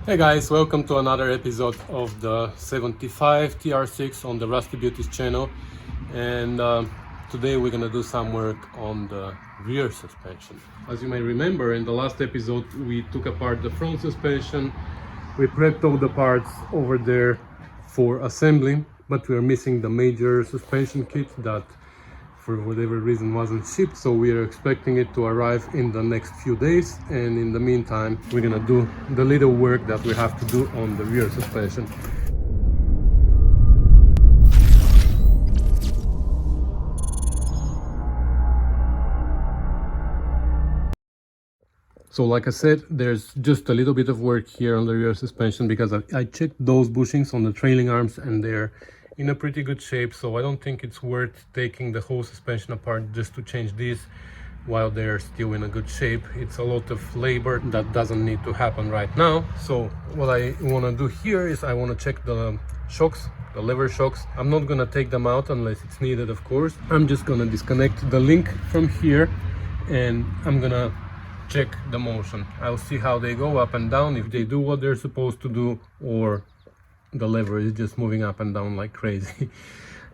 Hey guys, welcome to another episode of the 75 TR6 on the Rusty Beauties channel. And today we're gonna do some work on the rear suspension. As you may remember, in the last episode we took apart the front suspension. We prepped all the parts over there for assembly, but we are missing the major suspension kit that for whatever reason wasn't shipped, so we are expecting it to arrive in the next few days, and in the meantime we're gonna do the little work that we have to do on the rear suspension. So like I said, there's just a little bit of work here on the rear suspension because I checked those bushings on the trailing arms and they're in a pretty good shape, so I don't think it's worth taking the whole suspension apart just to change these while they're still in a good shape. It's a lot of labor that doesn't need to happen right now. So what I want to do here is I want to check the shocks, the lever shocks. I'm not gonna take them out unless it's needed, of course. I'm just gonna disconnect the link from here and I'm gonna check the motion. I'll see how they go up and down, if they do what they're supposed to do, or the lever is just moving up and down like crazy.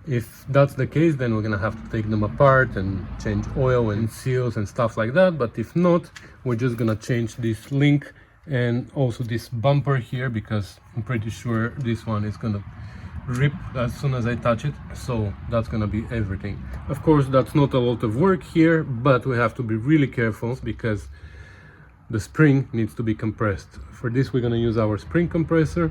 If that's the case, then we're gonna have to take them apart and change oil and seals and stuff like that. But if not, we're just gonna change this link and also this bumper here, because I'm pretty sure this one is gonna rip as soon as I touch it. So that's gonna be everything. Of course, that's not a lot of work here, but we have to be really careful because the spring needs to be compressed. For this we're going to use our spring compressor,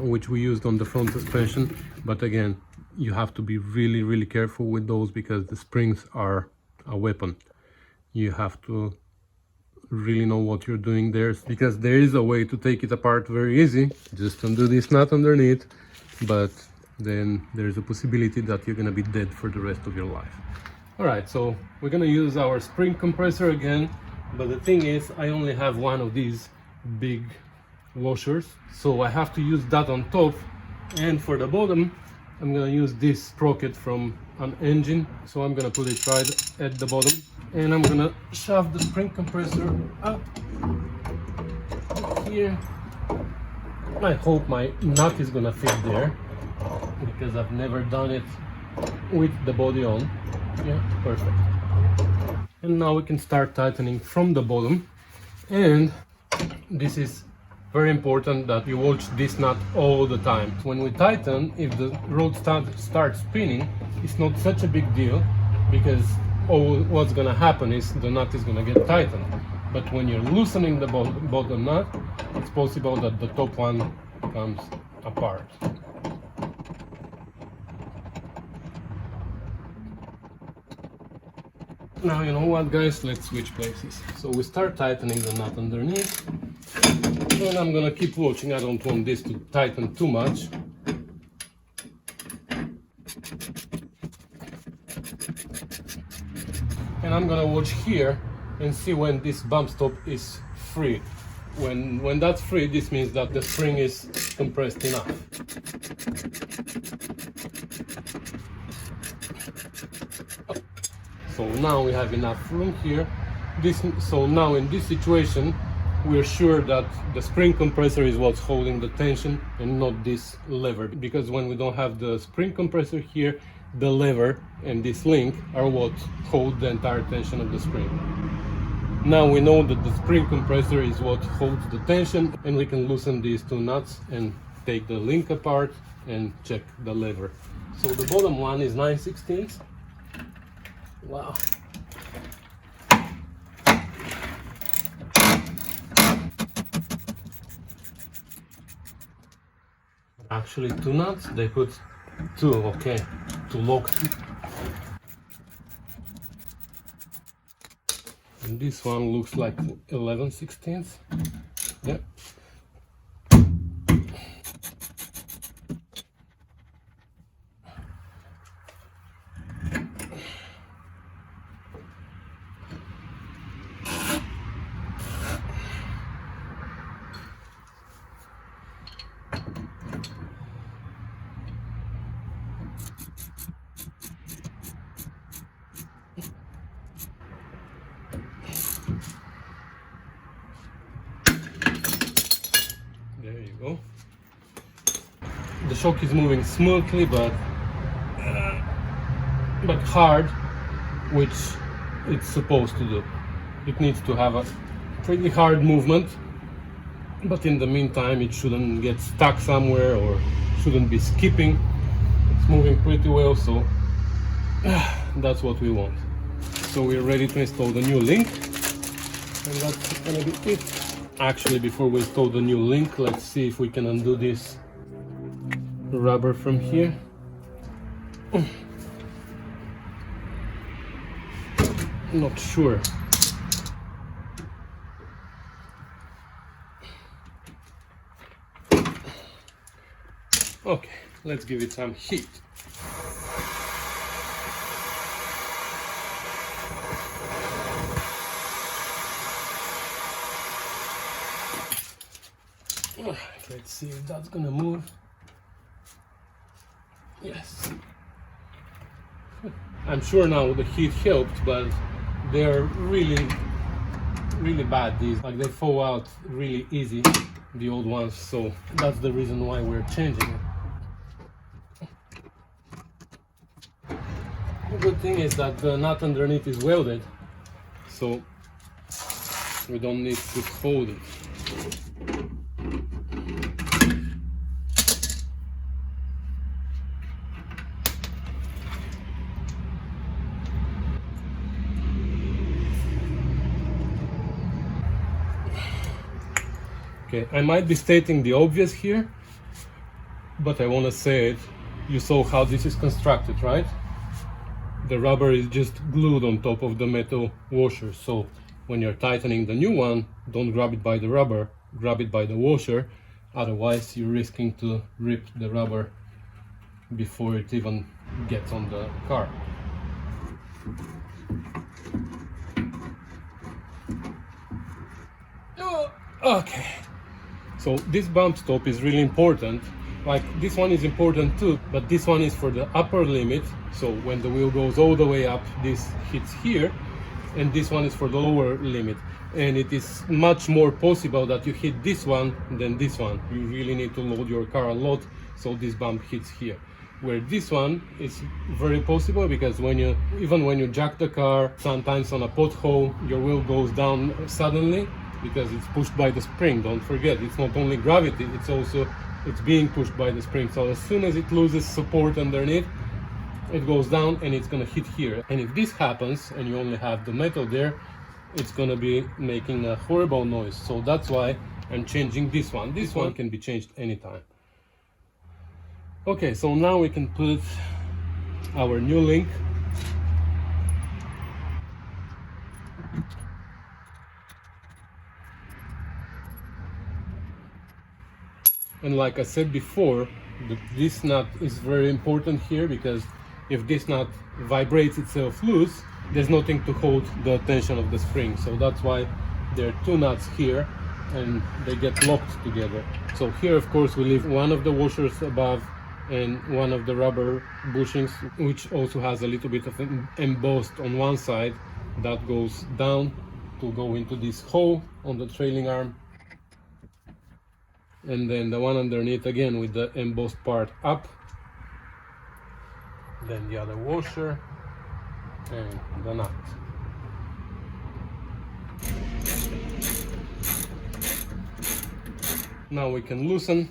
which we used on the front suspension. But again, you have to be really careful with those because the springs are a weapon. You have to really know what you're doing there, because there is a way to take it apart very easy. Just undo this nut underneath, but then there's a possibility that you're going to be dead for the rest of your life. All right, so we're going to use our spring compressor again. But the thing is, I only have one of these big washers, so I have to use that on top. And for the bottom, I'm gonna use this sprocket from an engine. So I'm gonna put it right at the bottom, and I'm gonna shove the spring compressor up here. I hope my nut is gonna fit there, because I've never done it with the body on. Yeah, perfect. And now we can start tightening from the bottom. And this is very important that you watch this nut all the time. When we tighten, if the rod starts spinning, it's not such a big deal, because what's gonna happen is the nut is gonna get tightened. But when you're loosening the bottom nut, it's possible that the top one comes apart. Now, you know what, guys, let's switch places. So we start tightening the nut underneath, and I'm gonna keep watching. I don't want this to tighten too much. And I'm gonna watch here and see when this bump stop is free. When that's free, this means that the spring is compressed enough. So now we have enough room here. So now in this situation, we're sure that the spring compressor is what's holding the tension and not this lever. Because when we don't have the spring compressor here, the lever and this link are what hold the entire tension of the spring. Now we know that the spring compressor is what holds the tension, and we can loosen these two nuts and take the link apart and check the lever. So the bottom one is 9/16. Wow. Actually, two nuts, they put two, okay, to lock. And this one looks like 11/16. Yep. There you go. The shock is moving smoothly, but hard, which it's supposed to do. It needs to have a pretty hard movement, but in the meantime it shouldn't get stuck somewhere or shouldn't be skipping. It's moving pretty well, so that's what we want. So we're ready to install the new link, and that's gonna be it. Actually, before we install the new link, let's see if we can undo this rubber from here. Not sure. Okay, let's give it some heat. Let's see if that's gonna move. Yes. I'm sure now the heat helped, but they're really bad, these. Like, they fall out really easy, the old ones, so that's the reason why we're changing it. The good thing is that the nut underneath is welded, so we don't need to fold it. Okay, I might be stating the obvious here, but I want to say it. You saw how this is constructed, right? The rubber is just glued on top of the metal washer, so when you're tightening the new one, don't grab it by the rubber, grab it by the washer, otherwise you're risking to rip the rubber before it even gets on the car. Okay. So this bump stop is really important. Like, this one is important too, but this one is for the upper limit. So when the wheel goes all the way up, this hits here, and this one is for the lower limit. And it is much more possible that you hit this one than this one. You really need to load your car a lot, so this bump hits here. Where this one is very possible, because even when you jack the car, sometimes on a pothole, your wheel goes down suddenly, because it's pushed by the spring. Don't forget, it's not only gravity, it's being pushed by the spring. So as soon as it loses support underneath, it goes down and it's gonna hit here. And if this happens and you only have the metal there, it's gonna be making a horrible noise. So that's why I'm changing this one. This one can be changed anytime. Okay, so now we can put our new link. And like I said before, this nut is very important here, because if this nut vibrates itself loose, there's nothing to hold the tension of the spring. So that's why there are two nuts here and they get locked together. So here, of course, we leave one of the washers above and one of the rubber bushings, which also has a little bit of embossed on one side that goes down to go into this hole on the trailing arm. And then the one underneath again with the embossed part up, then the other washer and the nut. Now we can loosen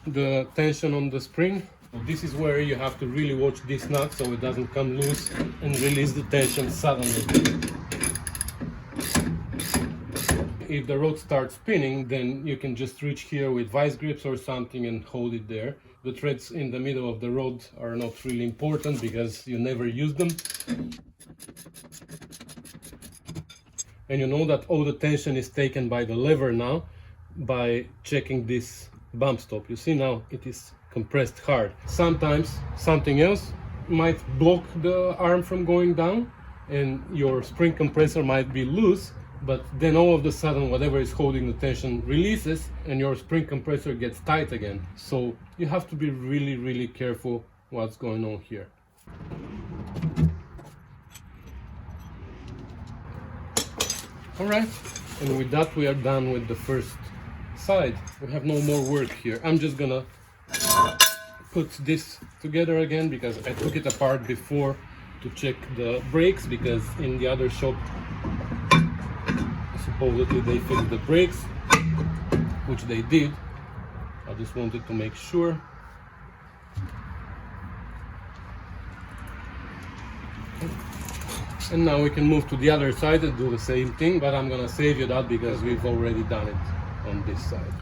the tension on the spring. This is where you have to really watch this nut so it doesn't come loose and release the tension suddenly. If the rod starts spinning, then you can just reach here with vice grips or something and hold it there. The threads in the middle of the rod are not really important because you never use them. And you know that all the tension is taken by the lever now by checking this bump stop. You see now it is compressed hard. Sometimes something else might block the arm from going down and your spring compressor might be loose, but then all of a sudden whatever is holding the tension releases and your spring compressor gets tight again. So you have to be really careful what's going on here. Alright, and with that we are done with the first side we have no more work here. I'm just gonna put this together again because I took it apart before to check the brakes, because in the other shop supposedly they fixed the brakes, which they did. I just wanted to make sure. And now we can move to the other side and do the same thing, but I'm gonna save you that because we've already done it on this side.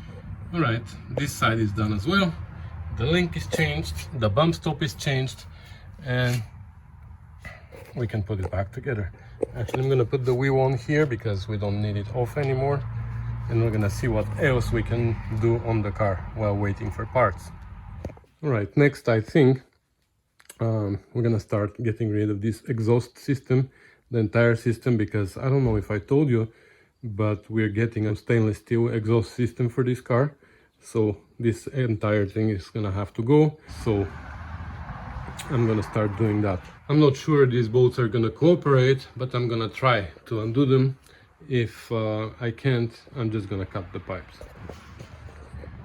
All right, this side is done as well. The link is changed, the bump stop is changed, and we can put it back together. Actually, I'm gonna put the wheel on here because we don't need it off anymore, and we're gonna see what else we can do on the car while waiting for parts. All right, next I think we're gonna start getting rid of this exhaust system, the entire system, because I don't know if I told you, but we're getting a stainless steel exhaust system for this car. So this entire thing is gonna have to go. So I'm gonna start doing that. I'm not sure these bolts are gonna cooperate, but I'm gonna try to undo them. If I can't, I'm just gonna cut the pipes.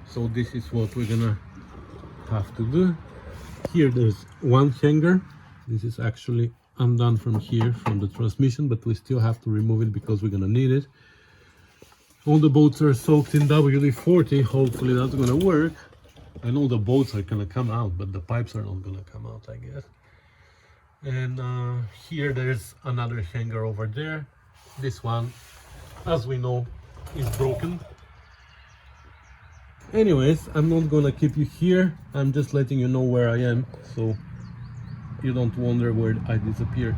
So this is what we're gonna have to do. Here there's one hanger. This is actually undone from here, from the transmission, but we still have to remove it because we're gonna need it. All the bolts are soaked in WD-40. Hopefully that's gonna work. I know the bolts are gonna come out, but the pipes are not gonna come out, I guess. And here there's another hanger over there. This one, as we know, is broken. Anyways, I'm not gonna keep you here. I'm just letting you know where I am, so you don't wonder where I disappeared.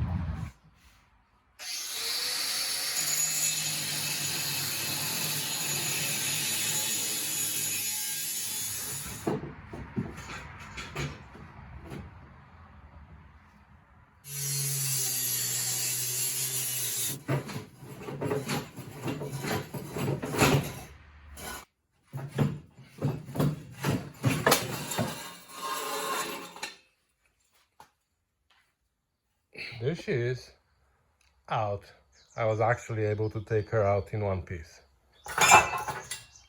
There she is, out. I was actually able to take her out in one piece.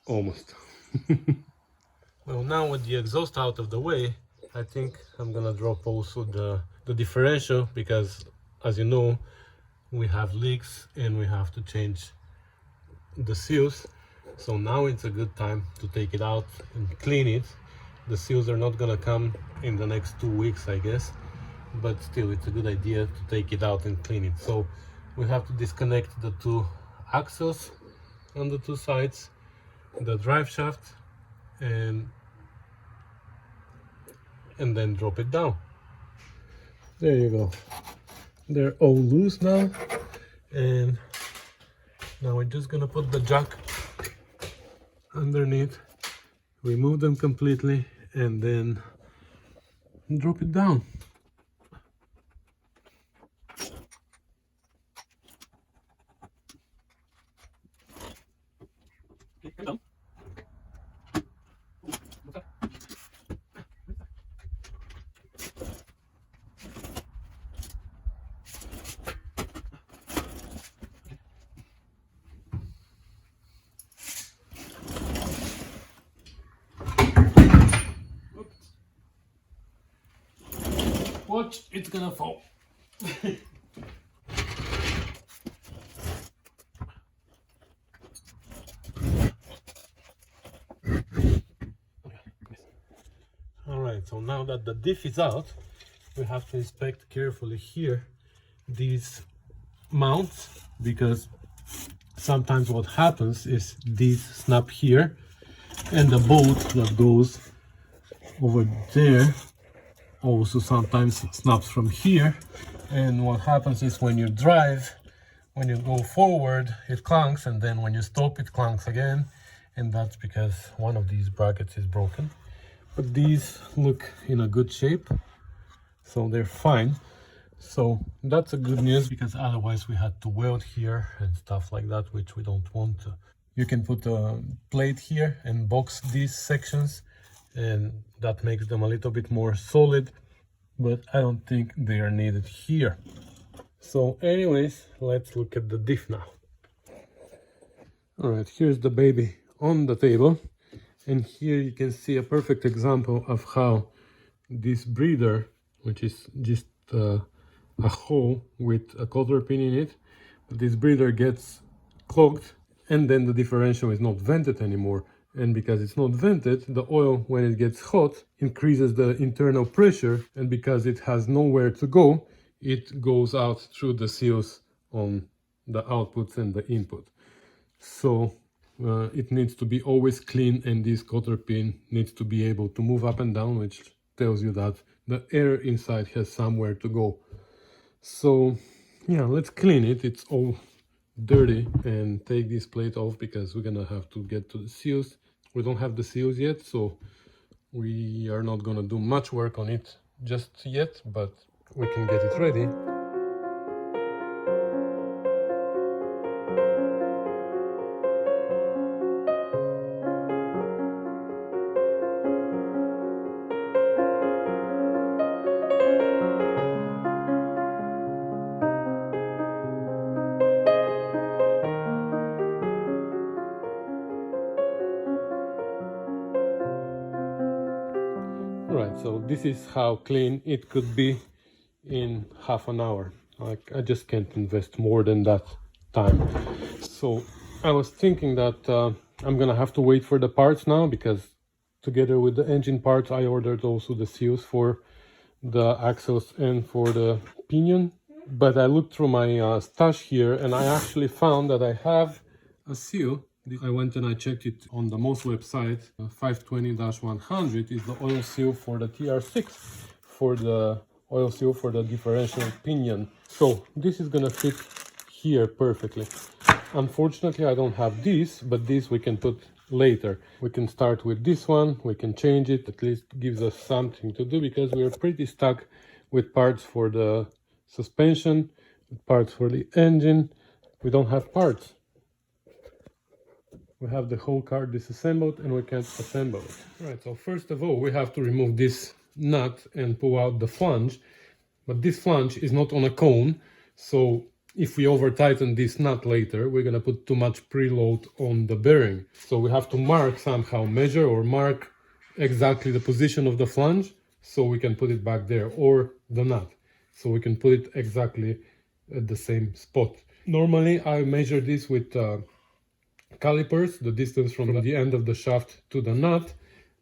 Almost. Well, now with the exhaust out of the way, I think I'm gonna drop also the differential, because as you know, we have leaks and we have to change the seals. So now it's a good time to take it out and clean it. The seals are not gonna come in the next 2 weeks, I guess, but still it's a good idea to take it out and clean it. So we have to disconnect the two axles on the two sides, the drive shaft, and then drop it down. There you go. They're all loose now, and now we're just gonna put the jack underneath, remove them completely, and then drop it down. Watch, it's gonna fall. Alright, so now that the diff is out, we have to inspect carefully here these mounts, because sometimes what happens is these snap here and the bolt that goes over there also sometimes it snaps from here, and what happens is when you drive, when you go forward it clunks, and then when you stop it clunks again, and that's because one of these brackets is broken. But these look in a good shape, so they're fine. So that's a good news, because otherwise we had to weld here and stuff like that, which we don't want to. You can put a plate here and box these sections, and that makes them a little bit more solid, but I don't think they are needed here. So anyways, let's look at the diff now. All right, here's the baby on the table. And here you can see a perfect example of how this breather, which is just a hole with a coulter pin in it, this breather gets clogged, and then the differential is not vented anymore. And because it's not vented, the oil, when it gets hot, increases the internal pressure, and because it has nowhere to go, it goes out through the seals on the outputs and the input. So it needs to be always clean, and this coulter pin needs to be able to move up and down, which tells you that the air inside has somewhere to go. So yeah, let's clean it. It's all dirty, and take this plate off because we're gonna have to get to the seals. We don't have the seals yet, so we are not gonna do much work on it just yet, but we can get it ready. Right, so this is how clean it could be in half an hour. Like, I just can't invest more than that time. So I was thinking that I'm gonna have to wait for the parts now, because together with the engine parts I ordered also the seals for the axles and for the pinion. But I looked through my stash here, and I actually found that I have a seal. I went and I checked it on the MOS website. 520-100 is the oil seal for the TR6, for the oil seal for the differential pinion. So this is gonna fit here perfectly. Unfortunately, I don't have this, but this we can put later. We can start with this one, we can change it, at least gives us something to do, because we're pretty stuck with parts for the suspension, with parts for the engine. We don't have parts. We have the whole car disassembled and we can't assemble it. Right, so first of all, we have to remove this nut and pull out the flange. But this flange is not on a cone, so if we over tighten this nut later, we're gonna put too much preload on the bearing. So we have to mark somehow, measure or mark exactly the position of the flange, so we can put it back there, or the nut, so we can put it exactly at the same spot. Normally I measure this with calipers, the distance from the end of the shaft to the nut,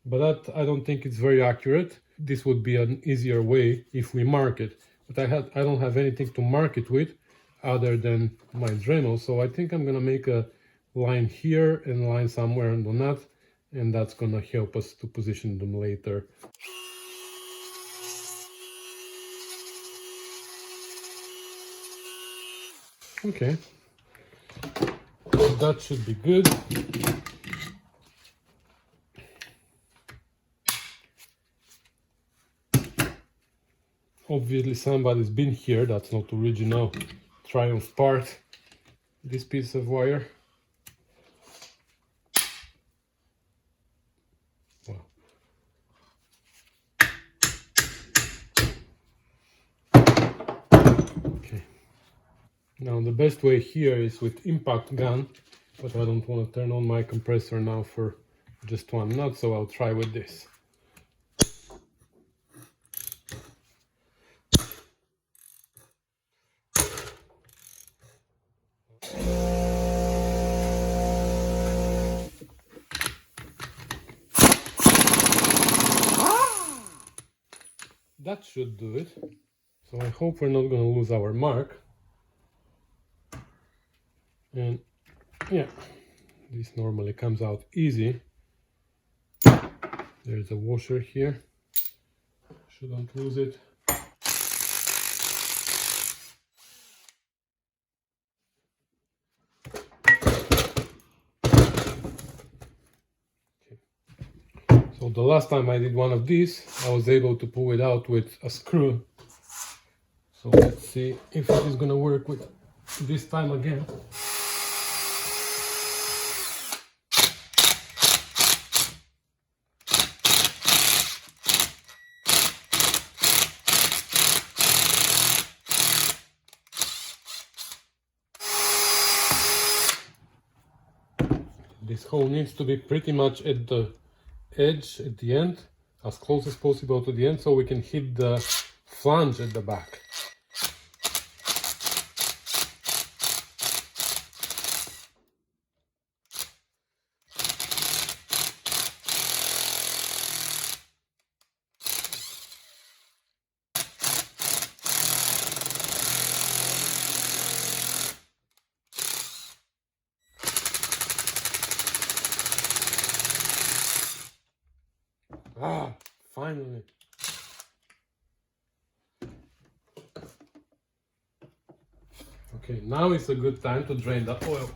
but that I don't think it's very accurate. This would be an easier way if we mark it, but I don't have anything to mark it with other than my Dremel, so I think I'm gonna make a line here and a line somewhere on the nut, and that's gonna help us to position them later. Okay, that should be good. Obviously somebody's been here, that's not original Triumph part, this piece of wire. Wow. Okay. Now the best way here is with impact gun, but I don't want to turn on my compressor now for just one nut, so I'll try with this. That should do it. So I hope we're not going to lose our mark. And yeah, this normally comes out easy. There's a washer here. Shouldn't lose it. So the last time I did one of these, I was able to pull it out with a screw. So let's see if it is going to work with this time again. This hole needs to be pretty much at the edge, at the end, as close as possible to the end, so we can hit the flange at the back. Ah, finally. Okay, now is a good time to drain the oil.